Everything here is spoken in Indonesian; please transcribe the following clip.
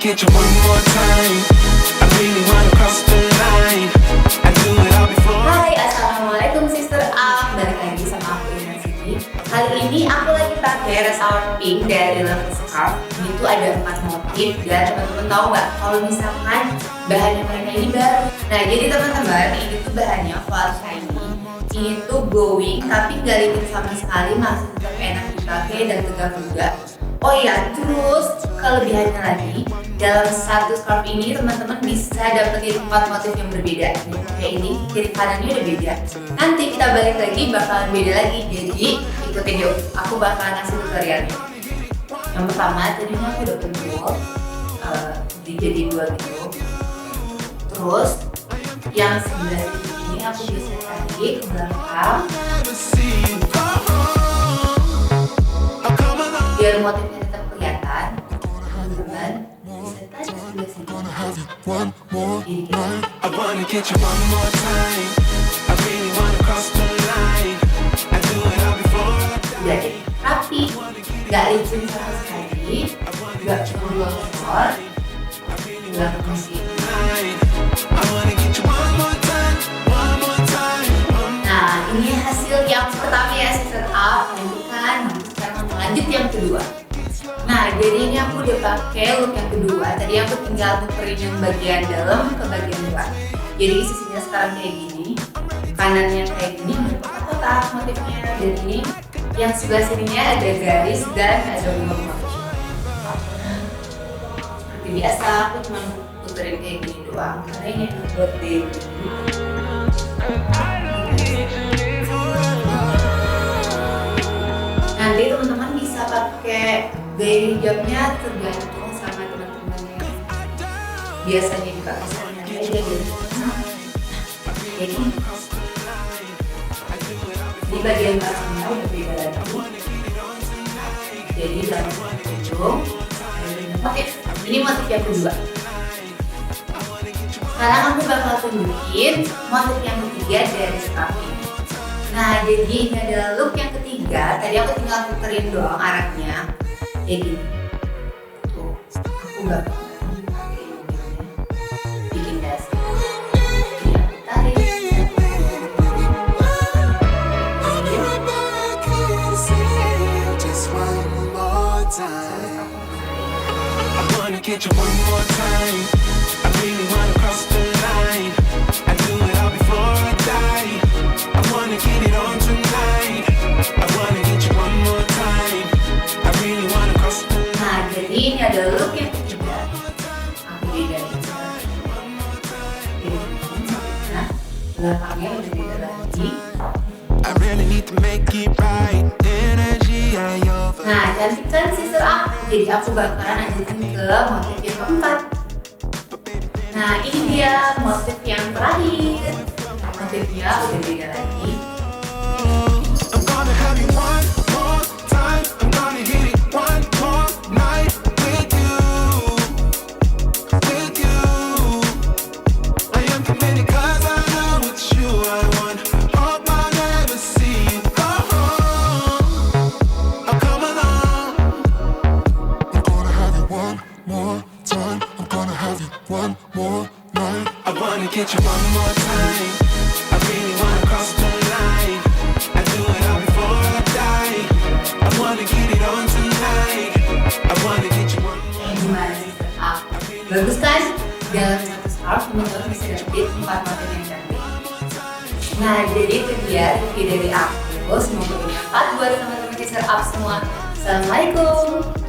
get you one more time. I really wanna cross the line. I do it all before. Hai, assalamualaikum sister up. Balik lagi sama aku Segi. Kali ini aku lagi pakai resort pink dari scarf. Itu ada 4 motif dan teman-teman tahu nggak kalau misalkan bahannya mereka ini baru. Nah jadi teman-teman ini tuh bahannya flat shiny. Ini tuh glowing tapi nggak licin sama sekali, masih tetap enak dipakai dan tegak juga. Oh iya, terus kelebihannya lagi dalam satu scarf ini teman-teman bisa dapetin 4 motif yang berbeda. Kayak ini, kiri kanannya udah beda. Nanti kita balik lagi bakalan beda lagi. Jadi ikutin yuk, aku bakalan ngasih tutorialnya. Yang pertama, tadinya aku udah kumpul jadi 2 gitu. Terus yang sebelah ini aku bisa tarik ke belakang biar motifnya tetap kelihatan. Teman-teman bisa tarik sebelah sini. I wanna get you one more time. I really wanna cross the line. I do it all before. Udah deh, rapi, gak licin sama sekali, gak cuma 2 ekor, gak kemasi. Nah ini hasil yang pertama ya sister up. Lanjutkan, sekarang lanjut yang kedua. Nah jadi ini aku udah pakai look yang kedua. Tadi aku tinggal tukerin yang bagian dalam ke bagian luar. Jadi sisinya sekarang kayak gini, kanannya kayak gini, kotak motifnya. Dan ini yang sebelah sininya ada garis dan ada bunga-bunga kecil. Seperti biasa aku cuma tukerin kayak gini doang karena ini buat diri. Nanti teman-teman bisa pakai gaya hijabnya tergantung sama teman-temannya. Biasanya dipakai sehari-hari aja gitu. Jadi di bagian belakangnya udah beda lagi. Jadi dalam ujung motif. Ini motif yang kedua. Sekarang aku bakal tunjukin motif yang ketiga dari scarf ini. Nah jadi ini adalah look yang ketiga. Tadi aku tinggal tukerin doang arahnya. Jadi tuh aku bakal pakai motifnya, bikin dasar. Jadi aku tarik. I wanna get you one more time. I really wanna cross the line. I do it all before I die. I wanna get it on tonight. I wanna get you one more time. I really wanna cross the line. Nah jadi ini ada look yang ketiga. Aku bedain. Nah belakangnya udah beda lagi. I really need to make it right. Energy I over. Nah cantik kan sister up. Jadi aku bakalan lanjutin ke motif yang keempat. Nah ini dia motif yang terakhir. Motifnya udah beda lagi. I'm gonna have you one more time. I'm gonna hit it one more night with you. With you. I am committed 'cause I know it's you I want. Hope I never see you go home. Oh, come along. I'm gonna have you one more time. I'm gonna have you one more night. I wanna get you one more time. I really wanna cross the line. I do it all before I die. I wanna get it on tonight. I wanna get you one more. Gimana sister up? Bagus kan? Dalam satu scarf teman-teman bisa dapetin 4 motif yang cantik. Nah jadi itu dia review dari aku. Semoga bermanfaat buat teman-teman sister up semua. Assalamualaikum.